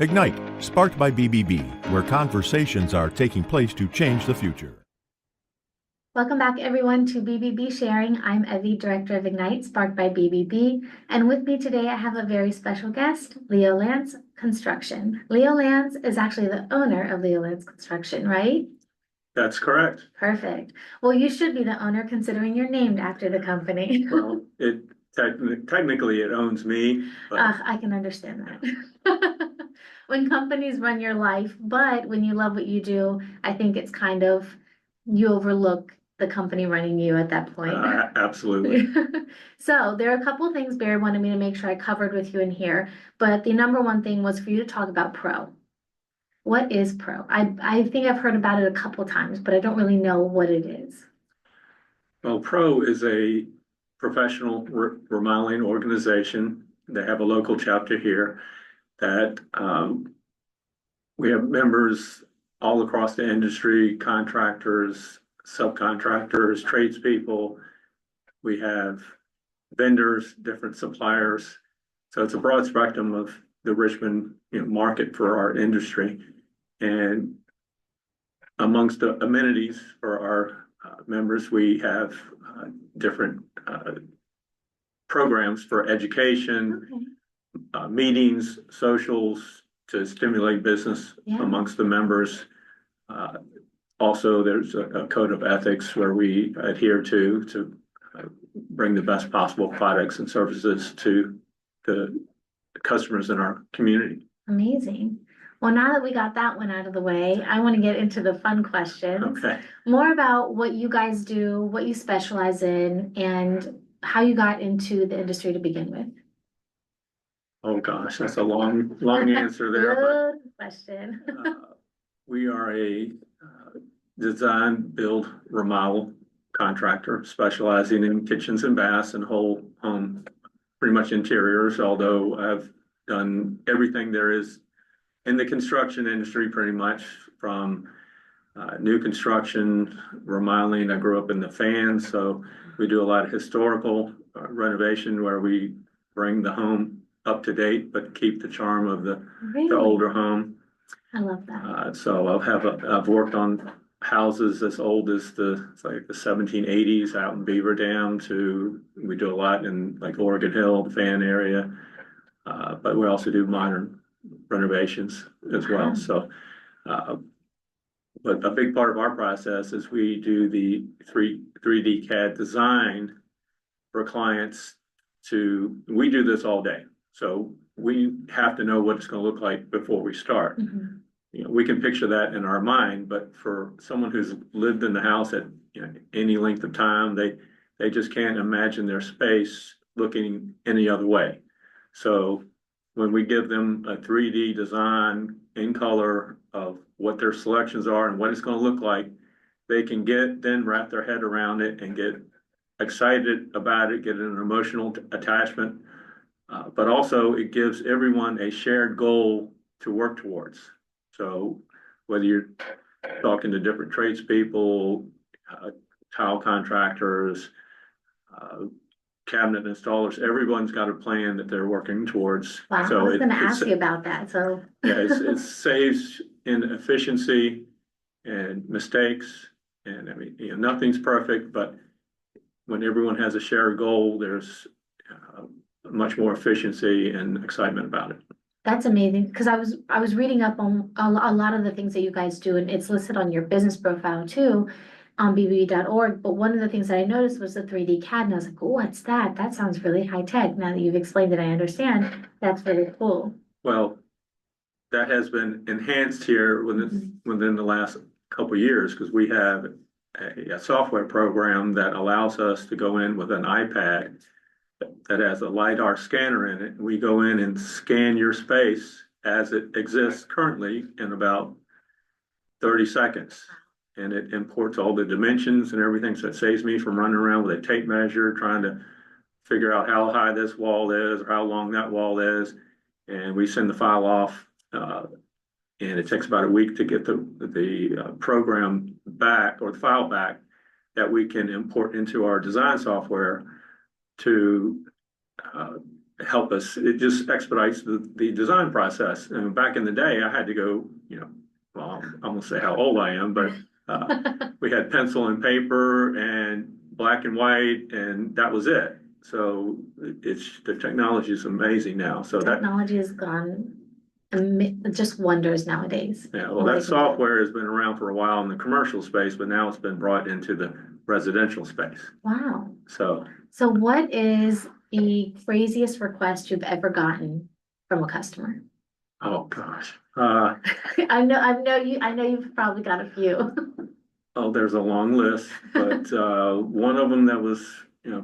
Ignite, sparked by BBB, where conversations are taking place to change the future. Welcome back, everyone, to BBB Sharing. I'm Evie, Director of Ignite, sparked by BBB. And with me today, I have a very special guest, Leo Lantz Construction. Leo Lantz is actually the owner of Leo Lantz Construction, right? That's correct. Perfect. Well, you should be the owner considering you're named after the company. Well, it technically it owns me, but I can understand that. When companies run your life, but when you love what you do, I think it's kind of, you overlook the company running you at that point. absolutely. So there are a couple of things Barry wanted me to make sure I covered with you in here, but the number one thing was for you to talk about Pro. What is Pro? I think I've heard about it a couple of times, but I don't really know what it is. Well, Pro is a professional remodeling organization. They have a local chapter here that we have members all across the industry, contractors, subcontractors, tradespeople. We have vendors, different suppliers. So it's a broad spectrum of the Richmond market for our industry. And amongst the amenities for our members, we have different programs for education, meetings, socials to stimulate business amongst the members. Also, there's a code of ethics where we adhere to bring the best possible products and services to the customers in our community. Amazing. Well, now that we got that one out of the way, I want to get into the fun questions. Okay. More about what you guys do, what you specialize in, and how you got into the industry to begin with. Oh gosh, that's a long answer there. Good question. We are a design, build, remodel contractor specializing in kitchens and baths and whole home, pretty much interiors, although I've done everything there is in the construction industry, pretty much from new construction, remodeling. I grew up in the fans, so we do a lot of historical renovation where we bring the home up to date, but keep the charm of the older home. I love that. So I've worked on houses as old as the 1780s out in Beaver Dam to, we do a lot in like Oregon Hill, the fan area, but we also do modern renovations as well. So, but a big part of our process is we do the 3D CAD design for clients we do this all day. So we have to know what it's going to look like before we start. We can picture that in our mind, but for someone who's lived in the house at any length of time, they just can't imagine their space looking any other way. So when we give them a 3D design in color of what their selections are and what it's going to look like, they can then wrap their head around it and get excited about it, get an emotional attachment. But also it gives everyone a shared goal to work towards. So whether you're talking to different tradespeople, tile contractors, cabinet installers, everyone's got a plan that they're working towards. Wow, so I was going to ask you about that. So yeah, it saves in efficiency and mistakes. And I mean, nothing's perfect, but when everyone has a shared goal, there's much more efficiency and excitement about it. that's amazing, because I was reading up on a lot of the things that you guys do, and it's listed on your business profile too, on bbb.org. But one of the things that I noticed was the 3D CAD, and I was like, oh, what's that? That sounds really high tech. Now that you've explained it, I understand. That's really cool. Well, that has been enhanced here within the last couple of years, because we have a software program that allows us to go in with an iPad that has a LiDAR scanner in it. We go in and scan your space as it exists currently in about 30 seconds. And it imports all the dimensions and everything. So it saves me from running around with a tape measure, trying to figure out how high this wall is or how long that wall is. And we send the file off, and it takes about a week to get the program back, or the file back, that we can import into our design software to help us. It just expedites the design process. And back in the day, I had to go, well, I won't say how old I am, but we had pencil and paper and black and white, and that was it. So the technology is amazing now. So Technology has gone just wonders nowadays. yeah, well, that software has been around for a while in the commercial space, but now it's been brought into the residential space. Wow. So what is the craziest request you've ever gotten from a customer? oh gosh, I know you've probably got a few. oh, there's a long list, but one of them that was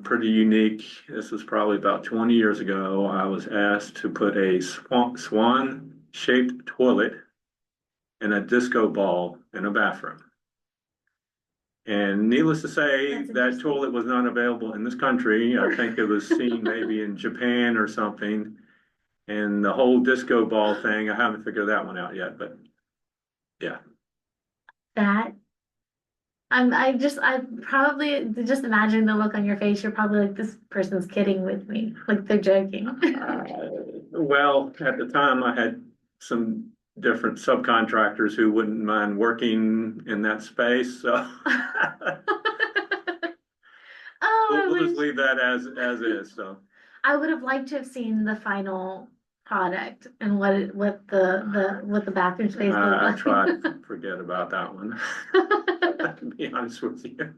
pretty unique. This was probably about 20 years ago. I was asked to put a swan shaped toilet and a disco ball in a bathroom. And needless to say, that toilet was not available in this country. I think it was seen maybe in Japan or something. And the whole disco ball thing, I haven't figured that one out yet, but yeah. I probably just imagining the look on your face. You're probably like, this person's kidding with me, like they're joking. Well, at the time, I had some different subcontractors who wouldn't mind working in that space, so we'll just leave that as is. So I would have liked to have seen the final product and what the bathroom space looked I like. tried to forget about that one, to be honest with you.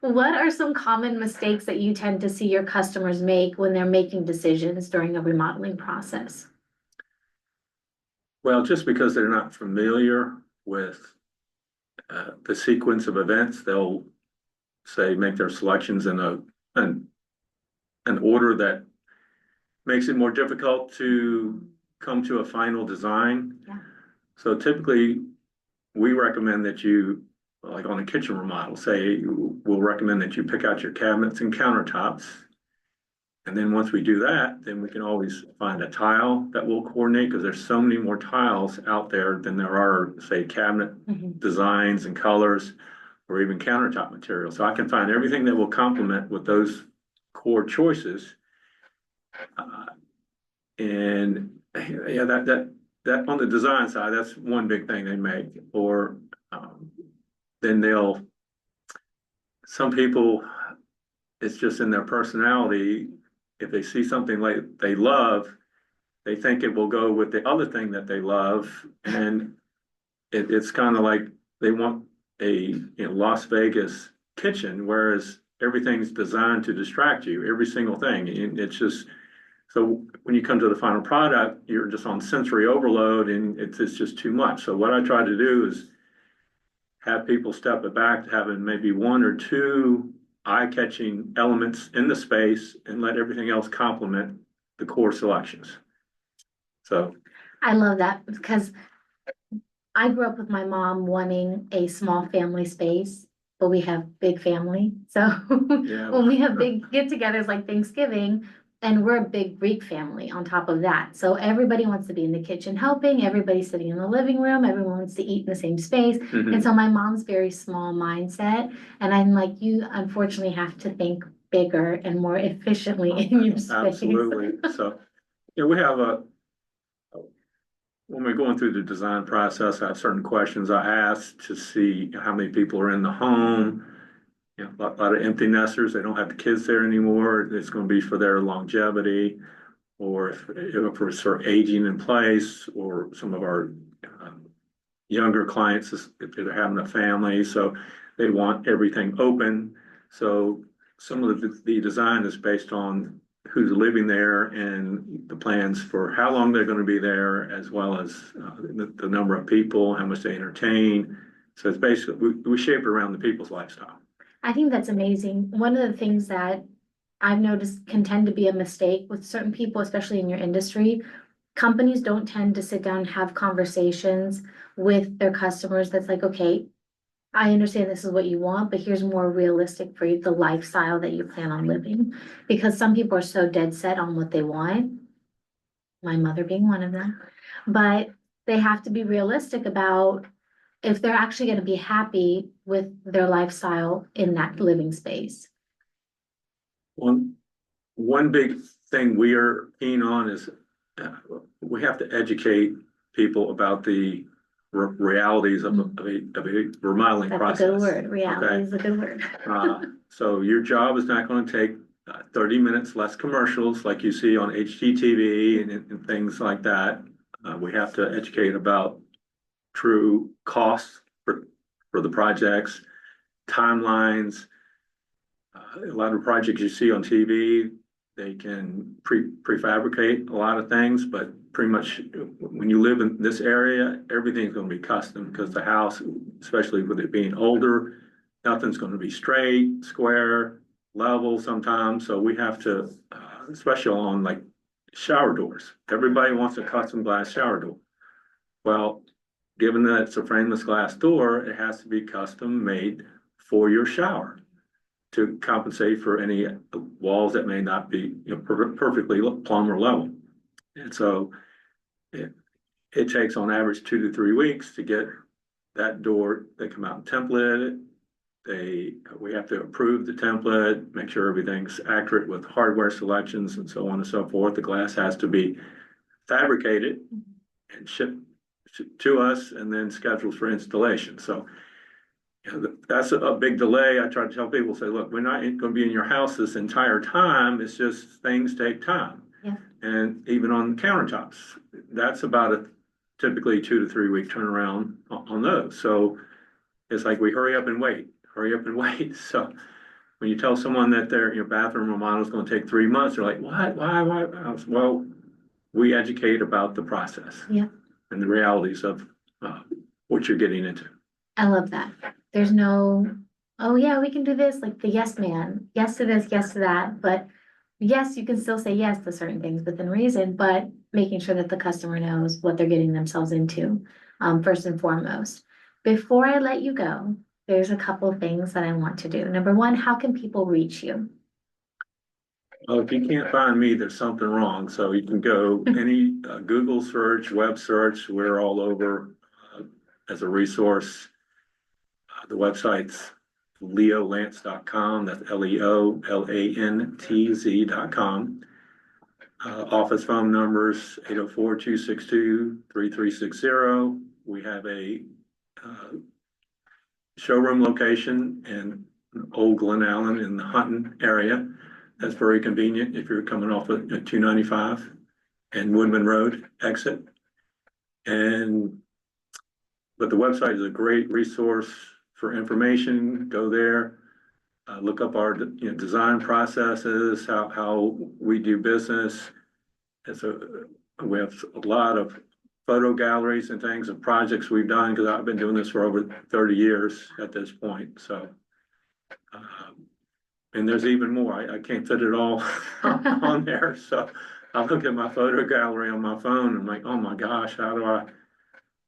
What are some common mistakes that you tend to see your customers make when they're making decisions during a remodeling process? Well, just because they're not familiar with the sequence of events, they'll say make their selections in an order that makes it more difficult to come to a final design. Yeah. So typically, we recommend that you, like on a kitchen remodel, say we'll recommend that you pick out your cabinets and countertops. And then once we do that, then we can always find a tile that will coordinate, because there's so many more tiles out there than there are, say, cabinet designs and colors or even countertop material. So I can find everything that will complement with those core choices. And yeah, that on the design side, that's one big thing they make. Or then some people, it's just in their personality. If they see something like they love, they think it will go with the other thing that they love. And it's kind of like they want a Las Vegas kitchen, whereas everything's designed to distract you, every single thing. And it's just, so when you come to the final product, you're just on sensory overload, and it's just too much. So what I try to do is have people step it back to having maybe one or two eye-catching elements in the space and let everything else complement the core selections. So I love that, because I grew up with my mom wanting a small family space, but we have big family. So yeah, when we have big get-togethers like Thanksgiving, and we're a big Greek family on top of that. So everybody wants to be in the kitchen helping, everybody's sitting in the living room, everyone wants to eat in the same space. And so my mom's very small mindset. And I'm like, you unfortunately have to think bigger and more efficiently in your space. Absolutely. So we have when we're going through the design process, I have certain questions I ask to see how many people are in the home. A lot of empty nesters, they don't have the kids there anymore. It's going to be for their longevity, or if it's for aging in place, or some of our younger clients, if they're having a family, so they want everything open. So some of the design is based on who's living there and the plans for how long they're going to be there, as well as the number of people, how much they entertain. So it's basically, we shape it around the people's lifestyle. I think that's amazing. One of the things that I've noticed can tend to be a mistake with certain people, especially in your industry, companies don't tend to sit down and have conversations with their customers that's like, okay, I understand this is what you want, but here's more realistic for you, the lifestyle that you plan on living. Because some people are so dead set on what they want, my mother being one of them, but they have to be realistic about if they're actually going to be happy with their lifestyle in that living space. One big thing we are keen on is we have to educate people about the realities of a remodeling That's process. a good word. Reality Okay? is a good word. So your job is not going to take 30 minutes, less commercials like you see on HGTV and things like that. We have to educate about true costs for the projects, timelines. A lot of projects you see on TV, they can prefabricate a lot of things, but pretty much when you live in this area, everything's going to be custom because the house, especially with it being older, nothing's going to be straight, square, level sometimes. So we have to, especially on like shower doors. Everybody wants a custom glass shower door. Well, given that it's a frameless glass door, it has to be custom made for your shower to compensate for any walls that may not be, perfectly plumb or level. And so it takes on average 2 to 3 weeks to get that door. They come out templated. We have to approve the template, make sure everything's accurate with hardware selections and so on and so forth. The glass has to be fabricated and shipped to us and then scheduled for installation. So that's a big delay. I try to tell people, say, look, we're not going to be in your house this entire time. It's just things take time. Yeah. And even on countertops, that's about a typically 2 to 3 week turnaround on those. So it's like we hurry up and wait. So when you tell someone that their bathroom remodel is going to take 3 months, they're like, what? Why? Well, we educate about the process. Yeah. And the realities of what you're getting into. I love that. There's no, oh yeah, we can do this, like the yes man, yes to this, yes to that. But yes, you can still say yes to certain things within reason, but making sure that the customer knows what they're getting themselves into, first and foremost. Before I let you go, there's a couple of things that I want to do. Number one, how can people reach you? Well, if you can't find me, there's something wrong. So you can go any Google search, web search. We're all over as a resource. The website's leolantz.com. That's LEOLANTZ.com. Office phone numbers 804-262-3360. We have a showroom location in Old Glen Allen in the Hunton area. That's very convenient if you're coming off of 295 and Woodman Road exit. But the website is a great resource for information. Go there, look up our design processes, how we do business. We have a lot of photo galleries and things of projects we've done because I've been doing this for over 30 years at this point. So, and there's even more. I can't fit it all on there. So I look at my photo gallery on my phone and I'm like, oh my gosh, how do I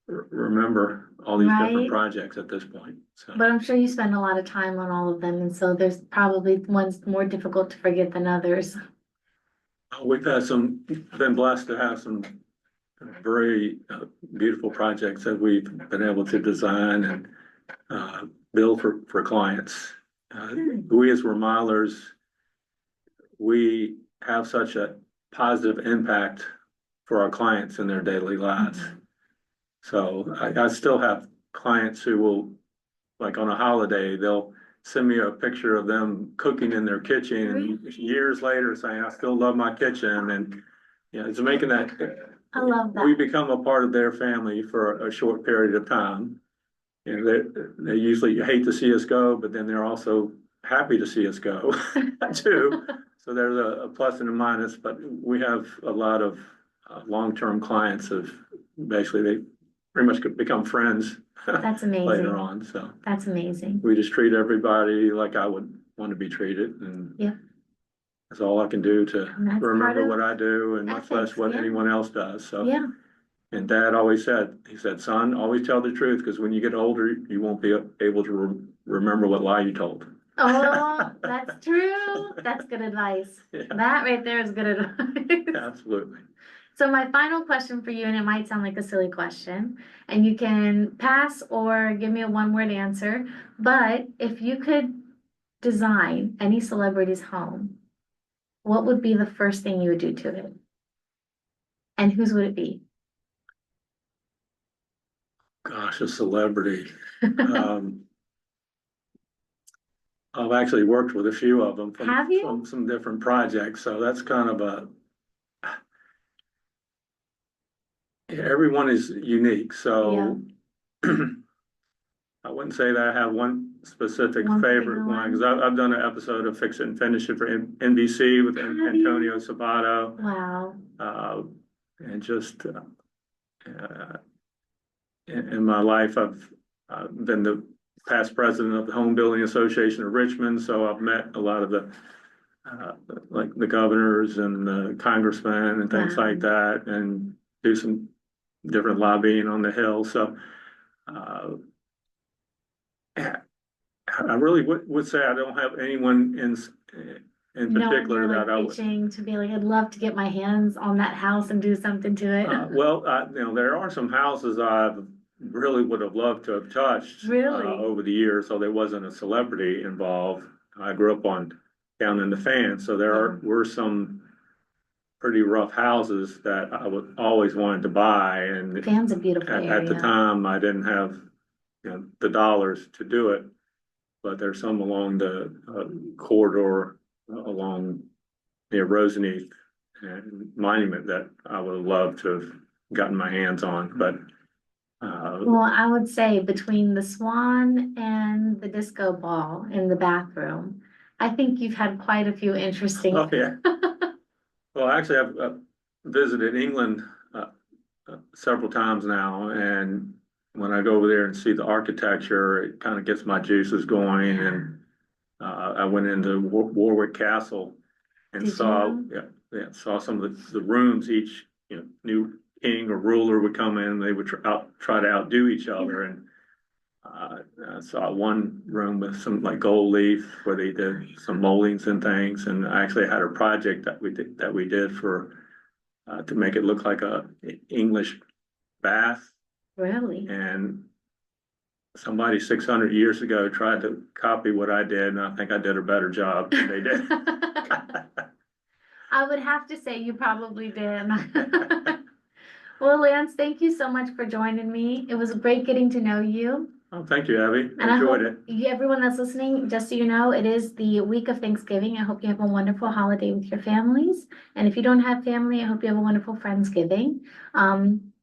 remember all these different projects at this point? So. But I'm sure you spend a lot of time on all of them, and so there's probably ones more difficult to forget than others. We've been blessed to have some very beautiful projects that we've been able to design and build for clients. We as remodelers, we have such a positive impact for our clients in their daily lives. Mm-hmm. So I still have clients who will, like on a holiday, they'll send me a picture of them cooking in their kitchen and years later saying, I still love my kitchen. And it's making that, I love that. We become a part of their family for a short period of time. They usually hate to see us go, but then they're also happy to see us go too. So there's a plus and a minus, but we have a lot of long-term clients of basically they pretty much could become friends. That's amazing. Later on, so that's amazing. We just treat everybody like I would want to be treated, and that's all I can do to remember what I do, and much less what anyone else does. So And Dad always said, he said, son, always tell the truth, because when you get older, you won't be able to remember what lie you told. Oh, that's true. That's good advice. Yeah. That right there is good advice. Absolutely. So my final question for you, and it might sound like a silly question, and you can pass or give me a one-word answer, but if you could design any celebrity's home, what would be the first thing you would do to it? And whose would it be? Gosh, a celebrity. Um, I've actually worked with a few of them Have you? from some different projects, so that's kind of everyone is unique, so I wouldn't say that I have one specific One favorite particular one, one? because I've done an episode of Fix It and Finish It for NBC with Have you? Antonio Sabato. Wow. And just in my life, I've been the past president of the Home Building Association of Richmond, so I've met a lot of the like the governors and the congressmen and things Wow. like that, and do some different lobbying on the Hill. So I really would say I don't have anyone in No one particular you're like that I would. reaching to be like, I'd love to get my hands on that house and do something to it. Well, there are some houses I really would have loved to have touched. Really? Over the years, so there wasn't a celebrity involved. I grew up down in the Fan, so were some pretty rough houses that I would always wanted to buy, and Fan's a beautiful at the area. time I didn't have, the dollars to do it. But there's some along the corridor along near Roseneath and Monument that I would have loved to have gotten my hands on, but Well, I would say between the Swan and the disco ball in the bathroom, I think you've had quite a few interesting. oh yeah. Well, actually, I've visited England several times now, and when I go over there and see the architecture, it kind of gets my juices going. And I went into Warwick Castle and Did saw, you? saw some of the rooms. Each new king or ruler would come in, they would try to outdo each other. And I saw one room with some like gold leaf where they did some moldings and things. And I actually had a project that we did for to make it look like a English bath. Really? And somebody 600 years ago tried to copy what I did, and I think I did a better job than they did. I would have to say you probably did. Well, Lance, thank you so much for joining me. It was great getting to know you. Oh, thank you, Abby. And I Enjoyed hope it. everyone that's listening, just so you know, it is the week of Thanksgiving. I hope you have a wonderful holiday with your families. And if you don't have family, I hope you have a wonderful Friendsgiving.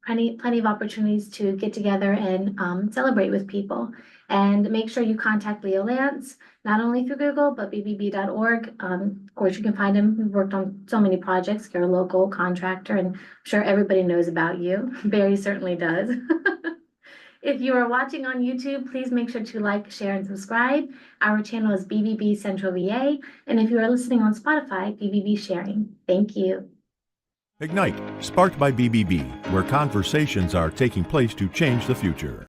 Plenty of opportunities to get together and celebrate with people. And make sure you contact Leo Lantz, not only through Google, but bbb.org. Of course, you can find him. We've worked on so many projects. You're a local contractor, and I'm sure everybody knows about you. Barry certainly does. If you are watching on YouTube, please make sure to like, share, and subscribe. Our channel is BBB Central VA. And if you are listening on Spotify, BBB Sharing. Thank you. Ignite, sparked by BBB, where conversations are taking place to change the future.